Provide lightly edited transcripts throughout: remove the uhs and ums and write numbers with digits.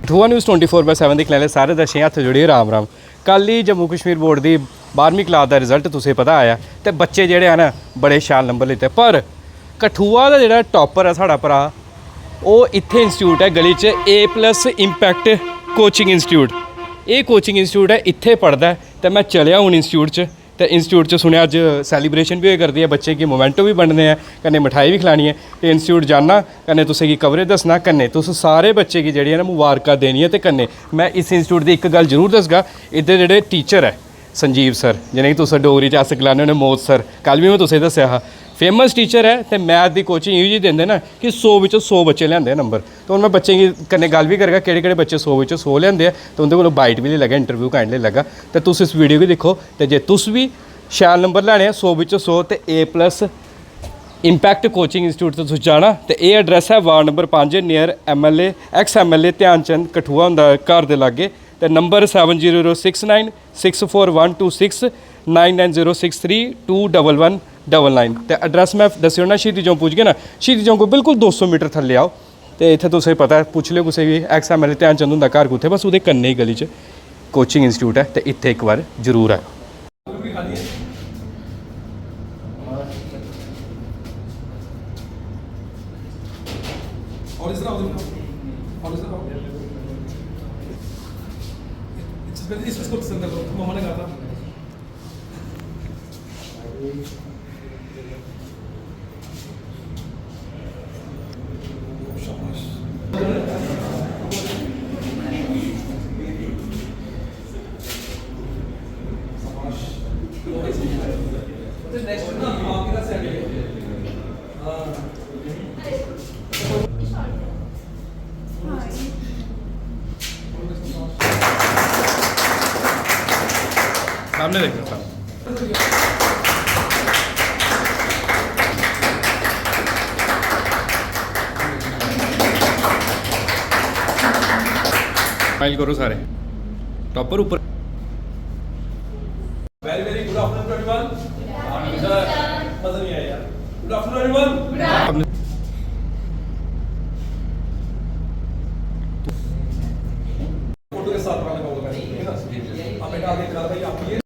Kathua news 24/7 दिक्खने आह्ले सारे दर्शकें हत्थ जोड़िए राम राम। कल ही जम्मू कश्मीर बोर्ड की 12वीं क्लास का रिजल्ट तुसें पता आया तो बच्चे जेह्ड़े हैं ना बड़े शैल नंबर लेते, पर कठुआ का जेह्ड़ा टॉपर है साढ़ा भरा वो इत्थे इंस्टीट्यूट है गली च A+ इंपैक्ट कोचिंग इंस्टीट्यूट। ये कोचिंग इंस्टीट्यूट है, इत्थे पढ़दा है तो मैं चलिया हूँ इंस्टीट्यूट च। तो इंस्टीट्यूट च सुनेआ अज सैलीब्रेशन भी होई करदी है, बच्चे की मोमेंटो भी बंडने हैं, कन्नै मिठाई भी खिलानी है। तो इंस्टीट्यूट जाना कन्नै तुसेंगी कवरेज दसना, कन्नै तुस सारे बच्चे की जेह्ड़ी है ना मुबारकां देनियां। ते कन्नै मैं इस इंस्टीट्यूट की एक गल जरूर दसगा, इद्धर जेह्ड़े टीचर है संजीव सर, जिनेंगी तुस डोगरी च अस गलाने होन्ने मोद सर, कल भी मैं तुसेंगी दस्सेआ हा, फेमस टीचर है। तो मैथ की कोचिंग इहो जी दिंदे ना कि 100 विचों 100 बच्चे लिआंदे नंबर। तो हुण मैं बच्चें की कन्नै गल भी करगा केह्ड़े बच्चे 100 विचों 100 लिआंदे आ, तो उंदे कोलों बाइट भी लेई लैगा, इंटरव्यू काइंडली लैगा। तो तुस इस वीडियो गी दिक्खो, तो जे तुस भी शैल नंबर लैने 100 विचों 100 तो A+ इंपैक्ट कोचिंग इंस्टीट्यूट तुस जाना। तो ये एड्रैस है ward number 5 near MLA ex-MLA ध्यान चंद कठुआ हुंदा घर दे लागे। तो नंबर 7069 64126 9906321199। तो एड्रैस मैं दस्सी ओड़ना, शहीदी चौंक पुज्ज गए ना, शहीदी चौंक को बिल्कुल 200 मीटर थल्ले आओ तो इत्थे तुसें पता है, पुछ लियो कुसै भी ex-MLA ध्यान चंद हुंदा घर कुत्थे, बस उहदे कन्नै ही गली च कोचिंग इंस्टीट्यूट है। तो इत्थे एक बार जरूर आए। और इस इसको पसंद करो, मामा ने कहा था। सामने देखो सामने। स्माइल करो सारे, टॉपर ऊपर। Very very good afternoon everyone. मजा नहीं आया यार। Good afternoon everyone. फोटो के साथ वाले को लगा, ठीक है ना? आप बेटा आगे करा भाई, आप ये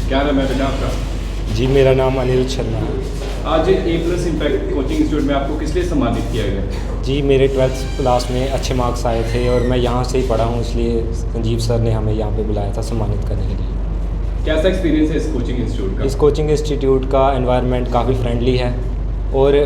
क्या नाम है बेटा आपका? जी मेरा नाम अनिल शर्मा है। आज A+ इंपैक्ट कोचिंग इंस्टीट्यूट में आपको किस लिए सम्मानित किया गया? जी मेरे 12th क्लास में अच्छे मार्क्स आए थे और मैं यहाँ से ही पढ़ा हूँ, इसलिए संजीव सर ने हमें यहाँ पे बुलाया था सम्मानित करने के लिए। कैसा एक्सपीरियंस है इस कोचिंग इंस्टीट्यूट का? इस कोचिंग इंस्टीट्यूट का एनवायरनमेंट काफ़ी फ्रेंडली है और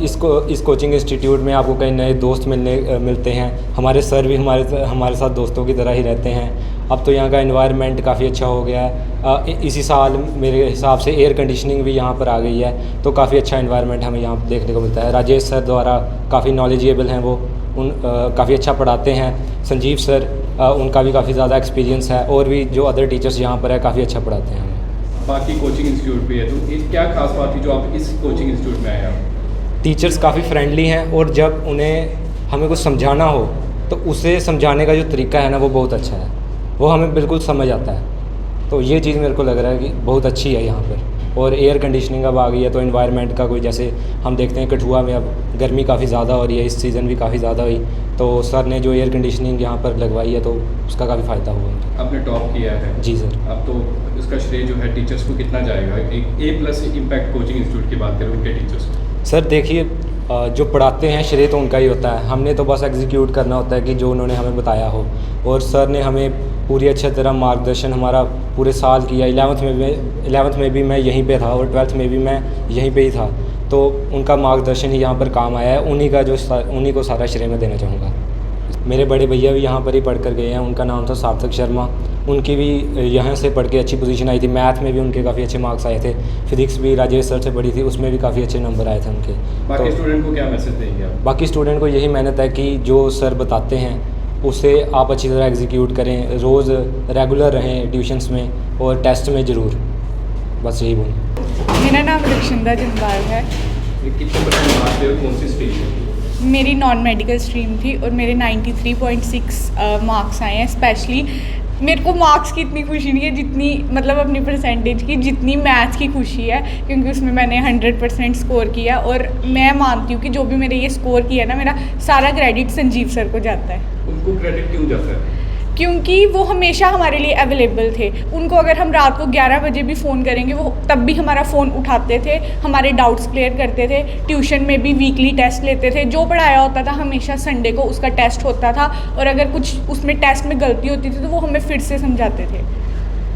इस कोचिंग इंस्टीट्यूट में आपको कई नए दोस्त मिलते हैं। हमारे सर भी हमारे साथ दोस्तों की तरह ही रहते हैं। अब तो यहाँ का एनवायरनमेंट काफ़ी अच्छा हो गया है। इसी साल मेरे हिसाब से एयर कंडीशनिंग भी यहाँ पर आ गई है, तो काफ़ी अच्छा एनवायरनमेंट हमें यहाँ देखने को मिलता है। राजेश सर द्वारा काफ़ी नॉलेजेबल हैं वो, काफ़ी अच्छा पढ़ाते हैं। संजीव सर उनका भी काफ़ी ज़्यादा एक्सपीरियंस है और भी जो अदर टीचर्स यहाँ पर है काफ़ी अच्छा पढ़ाते हैं हमें। बाकी कोचिंग इंस्टीट्यूट भी है, तो क्या खास बात थी जो आप इस कोचिंग इंस्टीट्यूट में आए आप? टीचर्स काफ़ी फ्रेंडली हैं और जब उन्हें हमें कुछ समझाना हो तो उसे समझाने का जो तरीका है ना वो बहुत अच्छा है, वो हमें बिल्कुल समझ आता है। तो ये चीज़ मेरे को लग रहा है कि बहुत अच्छी है यहाँ पर। और एयर कंडीशनिंग अब आ गई है तो एनवायरनमेंट का कोई, जैसे हम देखते हैं कठुआ में अब गर्मी काफ़ी ज़्यादा हो रही है, इस सीज़न भी काफ़ी ज़्यादा हुई, तो सर ने जो एयर कंडीशनिंग यहाँ पर लगवाई है तो उसका काफ़ी फ़ायदा हुआ। आपने टॉप किया है जी सर। अब तो इसका श्रेय जो है टीचर्स को कितना जाएगा? एक A+ इंपैक्ट कोचिंग इंस्टीट्यूट की बात करें उनके टीचर्स को। सर देखिए, जो पढ़ाते हैं श्रेय तो उनका ही होता है, हमने तो बस एग्जीक्यूट करना होता है कि जो उन्होंने हमें बताया हो। और सर ने हमें पूरी अच्छी तरह मार्गदर्शन हमारा पूरे साल किया। 11th में भी मैं यहीं पे था और 12th में भी मैं यहीं पे ही था, तो उनका मार्गदर्शन ही यहाँ पर काम आया है। उन्हीं को सारा श्रेय मैं देना चाहूँगा। मेरे बड़े भैया भी यहाँ पर ही पढ़ कर गए हैं, उनका नाम था सार्थक शर्मा। उनकी भी यहाँ से पढ़ के अच्छी पोजीशन आई थी। मैथ में भी उनके काफ़ी अच्छे मार्क्स आए थे। फिजिक्स भी राजेश सर से पढ़ी थी, उसमें भी काफ़ी अच्छे नंबर आए थे उनके। बाकी स्टूडेंट को क्या मैसेज देंगे आप? बाकी स्टूडेंट को यही मेहनत है कि जो सर बताते हैं उसे आप अच्छी तरह एग्जीक्यूट करें, रोज़ रेगुलर रहें ट्यूशन्स में और टेस्ट में ज़रूर, बस यही बोलूँ। मेरा नाम रक्षिंदा जम्बाल है। कितने % मार्क्स थे और कौन सी स्ट्रीम है? मेरी नॉन मेडिकल स्ट्रीम थी और मेरे 93.6 मार्क्स आए हैं। स्पेशली मेरे को मार्क्स की इतनी खुशी नहीं है जितनी मतलब अपनी परसेंटेज की, जितनी मैथ्स की खुशी है, क्योंकि उसमें मैंने 100% स्कोर किया। और मैं मानती हूँ कि जो भी मेरे ये स्कोर किया ना, मेरा सारा क्रेडिट संजीव सर को जाता है। उनको क्रेडिट क्यों जाता है? क्योंकि वो हमेशा हमारे लिए अवेलेबल थे। उनको अगर हम रात को 11 बजे भी फ़ोन करेंगे, वो तब भी हमारा फ़ोन उठाते थे, हमारे डाउट्स क्लियर करते थे। ट्यूशन में भी वीकली टेस्ट लेते थे, जो पढ़ाया होता था हमेशा संडे को उसका टेस्ट होता था, और अगर कुछ उसमें टेस्ट में गलती होती थी तो वो हमें फिर से समझाते थे।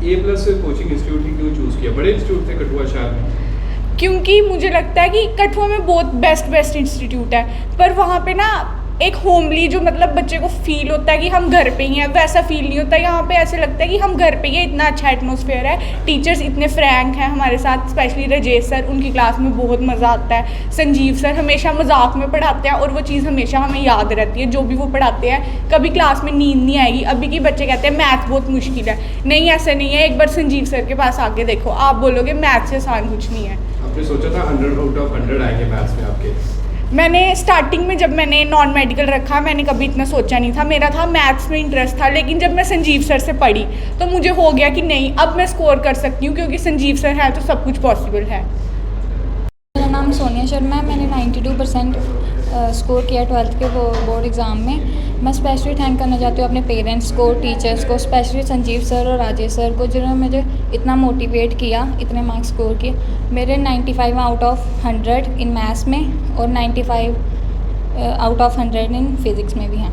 A+ कोचिंग इंस्टीट्यूट ही क्यों चूज़ किया? बड़े इंस्टीट्यूट थे कठुआ शहर में। क्योंकि मुझे लगता है कि कठुआ में बहुत बेस्ट इंस्टीट्यूट है, पर वहाँ पे ना एक होमली जो मतलब बच्चे को फील होता है कि हम घर पे ही हैं, वैसा फील नहीं होता। यहाँ पे ऐसे लगता है कि हम घर पे ही हैं, इतना अच्छा एटमॉस्फेयर है। टीचर्स इतने फ्रैंक हैं हमारे साथ, स्पेशली राजेश सर, उनकी क्लास में बहुत मज़ा आता है। संजीव सर हमेशा मजाक में पढ़ाते हैं और वो चीज़ हमेशा हमें याद रहती है, जो भी वो पढ़ाते हैं। कभी क्लास में नींद नहीं आएगी। अभी के बच्चे कहते हैं मैथ बहुत मुश्किल है, नहीं ऐसा नहीं है। एक बार संजीव सर के पास आके देखो, आप बोलोगे मैथ से आसान कुछ नहीं है। आपने सोचा था 100 आउट ऑफ 100 आएंगे मैथ्स में आपके? मैंने स्टार्टिंग में जब मैंने नॉन मेडिकल रखा, मैंने कभी इतना सोचा नहीं था। मेरा था मैथ्स में इंटरेस्ट था, लेकिन जब मैं संजीव सर से पढ़ी तो मुझे हो गया कि नहीं, अब मैं स्कोर कर सकती हूँ, क्योंकि संजीव सर है तो सब कुछ पॉसिबल है। मेरा नाम सोनिया शर्मा है। मैंने 92% स्कोर किया 12th के बोर्ड एग्ज़ाम में। मैं स्पेशली थैंक करना चाहती हूँ अपने पेरेंट्स को, टीचर्स को, स्पेशली संजीव सर और राजेश सर को, जिन्होंने मुझे इतना मोटिवेट किया, इतने मार्क्स स्कोर किए। मेरे 95 आउट ऑफ 100 इन मैथ्स में और 95 आउट ऑफ 100 इन फिज़िक्स में भी हैं।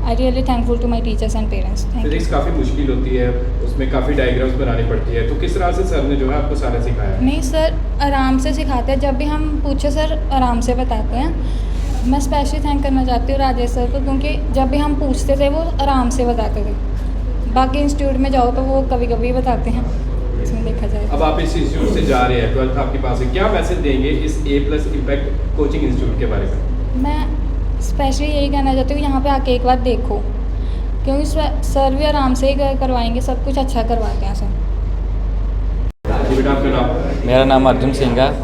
I really thankful to my teachers and parents. Thank you. Physics काफ़ी मुश्किल होती है, उसमें काफ़ी डायग्राम्स बनानी पड़ती है, तो किस तरह से सर ने जो है आपको सारा सिखाया? नहीं सर, आराम से सिखाते हैं। जब भी हम पूछे सर आराम से बताते हैं। मैं स्पेशली थैंक करना चाहती हूँ राजेश सर को, क्योंकि जब भी हम पूछते थे वो आराम से बताते थे। बाकी इंस्टीट्यूट में जाओ तो वो कभी कभी बताते हैं, इसमें देखा जाए। अब आप इस इंस्टीट्यूट से जा रहे हैं, 12th आपके पास है, क्या मैसेज देंगे इस A+ इम्पैक्ट कोचिंग इंस्टीट्यूट के बारे में? मैं स्पेशली यही कहना चाहती हूँ, यहाँ पे आके एक बार देखो, क्योंकि सर भी आराम से ही करवाएंगे, सब कुछ अच्छा करवाते हैं सर। जी बेटा, आपका नाम? मेरा नाम अर्जुन सिंह है।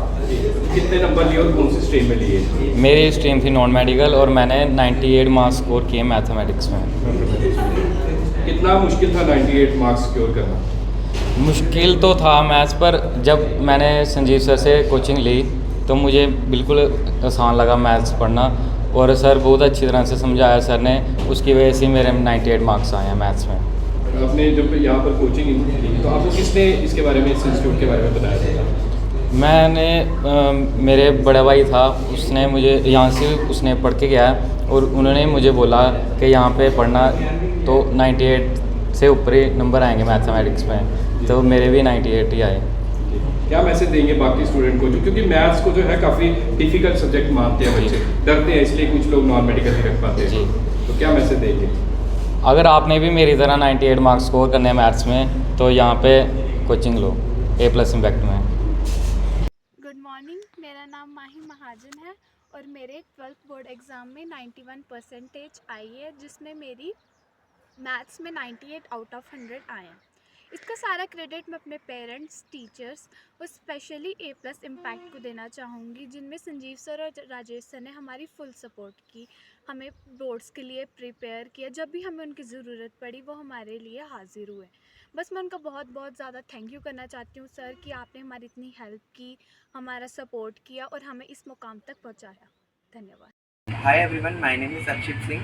कितने नंबर लिए और कौन सी स्ट्रीम में लिए? मेरी स्ट्रीम थी नॉन मेडिकल और मैंने 98 मार्क्स स्कोर किए मैथमेटिक्स में। कितना मुश्किल था 98 मार्क्स स्कोर करना? मुश्किल तो था मैथ्स, पर जब मैंने संजीव सर से कोचिंग ली तो मुझे बिल्कुल आसान लगा मैथ्स पढ़ना, और सर बहुत अच्छी तरह से समझाया सर ने, उसकी वजह से मेरे 98 मार्क्स आए हैं मैथ्स में। आपने जब यहाँ पर कोचिंग ली तो आपको किसने इसके बारे में, इस इंस्टीट्यूट के बारे में बताया था? मैंने मेरे बड़ा भाई था, उसने मुझे यहाँ से उसने पढ़ के गया और उन्होंने मुझे बोला कि यहाँ पे पढ़ना तो 98 से ऊपर ही नंबर आएंगे मैथमेटिक्स में, तो मेरे भी 98 ही आए। क्या मैसेज देंगे बाकी स्टूडेंट को, क्योंकि मैथ्स को जो है काफ़ी डिफिकल्ट सब्जेक्ट मानते हैं बच्चे, डरते हैं, इसलिए कुछ लोग नॉन मेडिकल नहीं रख पाते जी। तो क्या मैसेज देंगे? अगर आपने भी मेरी तरह 98 मार्क्स स्कोर करने हैं मैथ्स में तो यहाँ पे कोचिंग लो A+ इम्पैक्ट में। गुड मॉर्निंग, मेरा नाम माही महाजन है और मेरे 12th बोर्ड एग्ज़ाम में 91% आई है, जिसमें मेरी मैथ्स में 98 आउट ऑफ 100 आए हैं। इसका सारा क्रेडिट मैं अपने पेरेंट्स, टीचर्स और स्पेशली A+ इम्पैक्ट को देना चाहूँगी, जिनमें संजीव सर और राजेश सर ने हमारी फुल सपोर्ट की, हमें बोर्ड्स के लिए प्रिपेयर किया। जब भी हमें उनकी ज़रूरत पड़ी वो हमारे लिए हाजिर हुए। बस मैं उनका बहुत बहुत ज़्यादा थैंक यू करना चाहती हूँ सर, कि आपने हमारी इतनी हेल्प की, हमारा सपोर्ट किया और हमें इस मुकाम तक पहुँचाया। धन्यवाद। Hi everyone, my name is Akshit Singh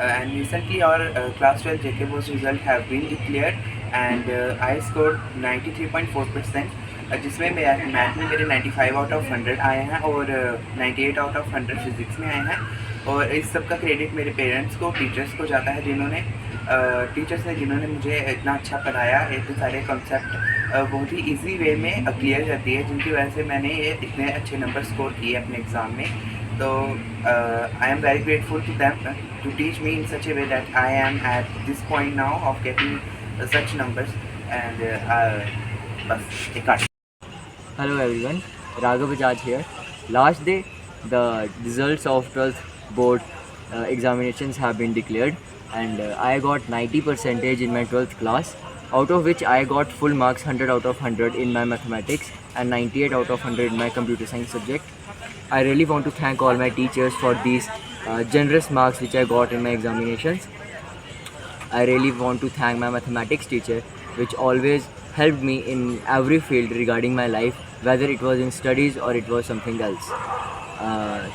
and recently our class 12 JK Board's result have been declared and I scored 93.4%, जिसमें मैथ में मेरे 95 आउट ऑफ 100 आए हैं और 98 आउट ऑफ 100 फिज़िक्स में आए हैं। और इस सब का क्रेडिट मेरे पेरेंट्स को, टीचर्स को जाता है, जिन्होंने जिन्होंने मुझे इतना अच्छा पढ़ाया। इतने सारे कॉन्सेप्ट बहुत ही इजी वे में क्लियर करती है, जिनकी वजह से मैंने ये इतने अच्छे नंबर स्कोर किए अपने एग्ज़ाम में। So I am very grateful to them to teach me in such a way that I am at this point now of getting such numbers and बस एक Hello everyone, Raghav Bajaj here. Last day, the results of 12th board examinations have been declared and I got 90% in my 12th class, out of which I got full marks 100 out of 100 in my mathematics and 98 out of 100 in my computer science subject. I really want to thank all my teachers for these generous marks which I got in my examinations. I really want to thank my mathematics teacher, which always helped me in every field regarding my life, whether it was in studies or it was something else.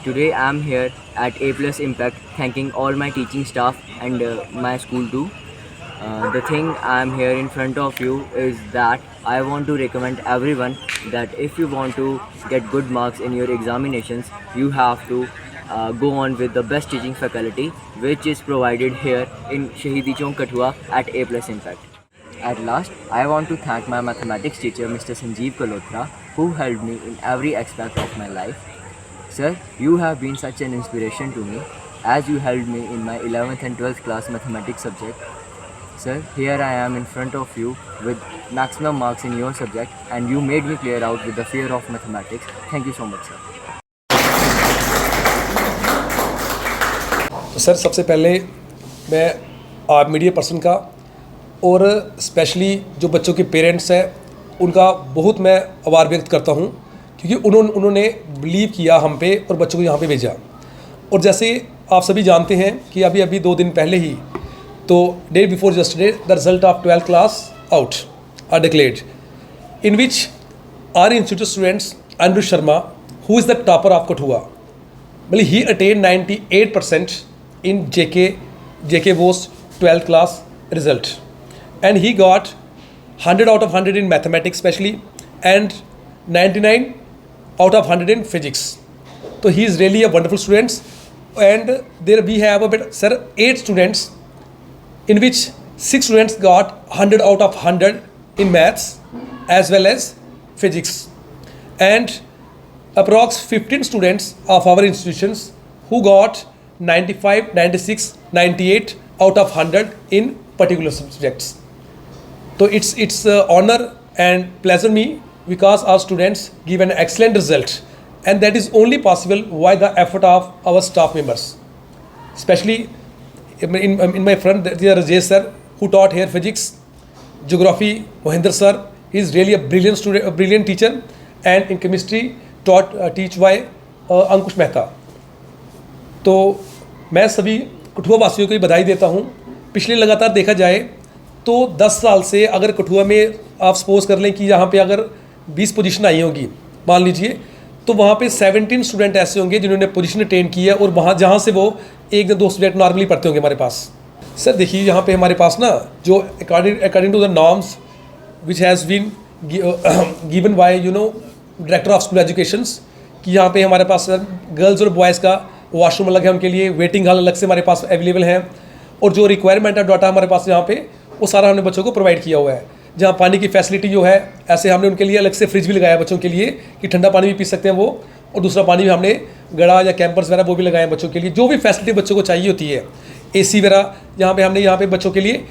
Today I am here at A Plus Impact, thanking all my teaching staff and my school too. The thing I am here in front of you is that I want to recommend everyone that if you want to get good marks in your examinations, you have to go on with the best teaching faculty, which is provided here in Shahidi Chowk, Kathua at A Plus Impact. At last, I want to thank my mathematics teacher, Mr. Sanjeev Kalotra, who helped me in every aspect of my life. Sir, you have been such an inspiration to me, as you helped me in my 11th and 12th class mathematics subject. Sir, here I am in front of you with maximum marks in your subject, and you made me clear out with the fear of mathematics. Thank you so much, sir. तो sir सबसे पहले मैं आप media person का और specially जो बच्चों के पेरेंट्स हैं उनका बहुत मैं आभार व्यक्त करता हूं, क्योंकि उन्होंने बिलीव किया हम पे और बच्चों को यहाँ पे भेजा। और जैसे आप सभी जानते हैं कि अभी 2 दिन पहले ही, तो day before yesterday, the result of 12th class out are declared, in which our institute students Anirudh Sharma, who is the topper of Kathua, मतलब he attain 98% in JK Bose 12th class result, and he got 100 out of 100 in mathematics especially, and 99 out of 100 in physics. So he is really a wonderful student. And there we have a bit, sir, 8 students, in which 6 students got 100 out of 100 in maths as well as physics, and approx 15 students of our institutions who got 95, 96, 98 out of 100 in particular subjects. So it's honor and pleasure me, because our students give an excellent result, and that is only possible by the effort of our staff members. Especially in my front there is Rajesh sir, who taught here physics, geography, Mohinder sir, he is really a brilliant student, a brilliant teacher, and in chemistry teach by Ankush Mehta. तो मैं सभी कठुआ वासियों को भी बधाई देता हूँ। पिछले लगातार देखा जाए तो 10 साल से अगर कठुआ में आप सपोज कर लें कि यहाँ पे अगर 20 पोजीशन आई होगी मान लीजिए, तो वहाँ पे 17 स्टूडेंट ऐसे होंगे जिन्होंने पोजीशन अटेन की है, और वहाँ जहाँ से वो 1 या 2 स्टूडेंट नॉर्मली पढ़ते होंगे हमारे पास। सर देखिए यहाँ पे हमारे पास ना जो according to the norms which has been given by director of school educations, कि यहाँ पे हमारे पास सर गर्ल्स और बॉयज़ का वॉशरूम अलग है उनके लिए, वेटिंग हॉल अलग से हमारे पास अवेलेबल है, और जो रिक्वायरमेंट है डाटा हमारे पास यहाँ पे वो सारा हमने बच्चों को प्रोवाइड किया हुआ है। जहाँ पानी की फैसिलिटी जो है, ऐसे हमने उनके लिए अलग से फ्रिज भी लगाया बच्चों के लिए कि ठंडा पानी भी पी सकते हैं वो, और दूसरा पानी भी हमने गड़ा या कैंपर्स वगैरह वो भी लगाए बच्चों के लिए, जो भी फैसिलिटी बच्चों को चाहिए होती है। AC वगैरह हमने यहाँ पे बच्चों के लिए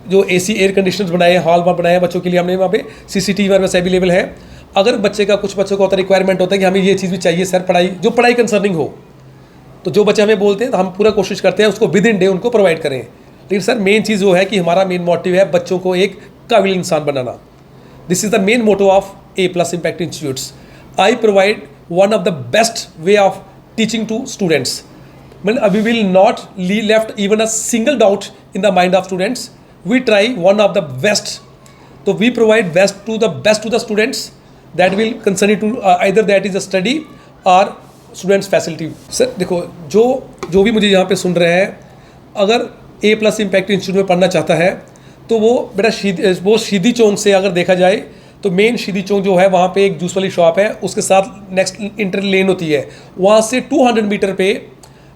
जो AC एयर कंडीशनर्स बनाए, हॉल बनाए बच्चों के लिए, हमने वहाँ पे CCTV हमारे पास अवेलेबल है। अगर बच्चे का कुछ बच्चों का होता रिक्वायरमेंट होता है कि हमें ये चीज़ भी चाहिए सर, पढ़ाई कंसर्निंग हो, तो जो बच्चे हमें बोलते हैं तो हम पूरा कोशिश करते हैं उसको विद इन डे उनको प्रोवाइड करें। लेकिन सर मेन चीज़ वो है कि हमारा मेन मोटिव है बच्चों को एक काबिल इंसान बनाना। This is the main motto of A Plus Impact Institutes. I provide one of the best way of teaching to students, मतलब we will not left even a single doubt in the mind of students. We try one of the best, तो we provide best to the students that will concern to either that is a study और students facility. Sir देखो जो भी मुझे यहाँ पे सुन रहे हैं, अगर A Plus Impact इंस्टीट्यूट में पढ़ना चाहता है तो वो बेटा शहीदी चौक से अगर देखा जाए तो मेन शहीदी चौक जो है वहाँ पे एक जूस वाली शॉप है, उसके साथ नेक्स्ट इंटर लेन होती है, वहाँ से 200 मीटर पे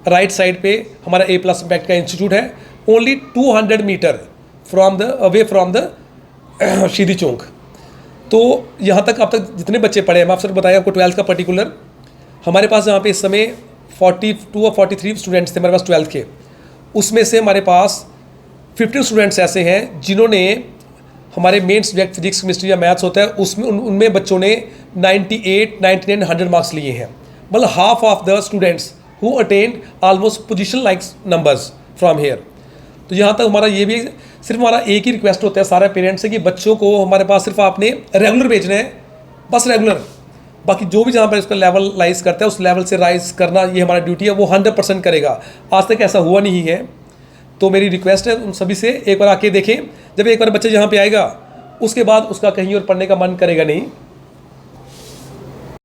राइट साइड पे हमारा A Plus Impact का इंस्टीट्यूट है, only 200 metre away from the Shahidi Chowk. तो यहाँ तक अब तक जितने बच्चे पढ़े हैं, मैं आपसे बताया आपको 12th का पर्टिकुलर, हमारे पास यहाँ पे इस समय 42 और 43 स्टूडेंट्स थे हमारे पास 12th के, उसमें से हमारे पास 15 स्टूडेंट्स ऐसे हैं जिन्होंने हमारे मेन सब्जेक्ट फिजिक्स केमिस्ट्री या मैथ्स होता है उसमें उनमें बच्चों ने 98, 99, 100 मार्क्स लिए हैं, मतलब half of the students who attain almost position like numbers from here. तो यहाँ तक हमारा ये भी सिर्फ हमारा एक ही रिक्वेस्ट होता है सारे पेरेंट्स से कि बच्चों को हमारे पास सिर्फ आपने रेगुलर भेजना है, बस रेगुलर, बाकी जो भी जहाँ पर इसका लेवल राइज करता है उस लेवल से राइज करना ये हमारा ड्यूटी है, वो 100% करेगा। आज तक ऐसा हुआ नहीं है तो मेरी रिक्वेस्ट है उन सभी से, एक बार आके देखें। जब एक बार बच्चा यहाँ पे आएगा उसके बाद उसका कहीं और पढ़ने का मन करेगा नहीं।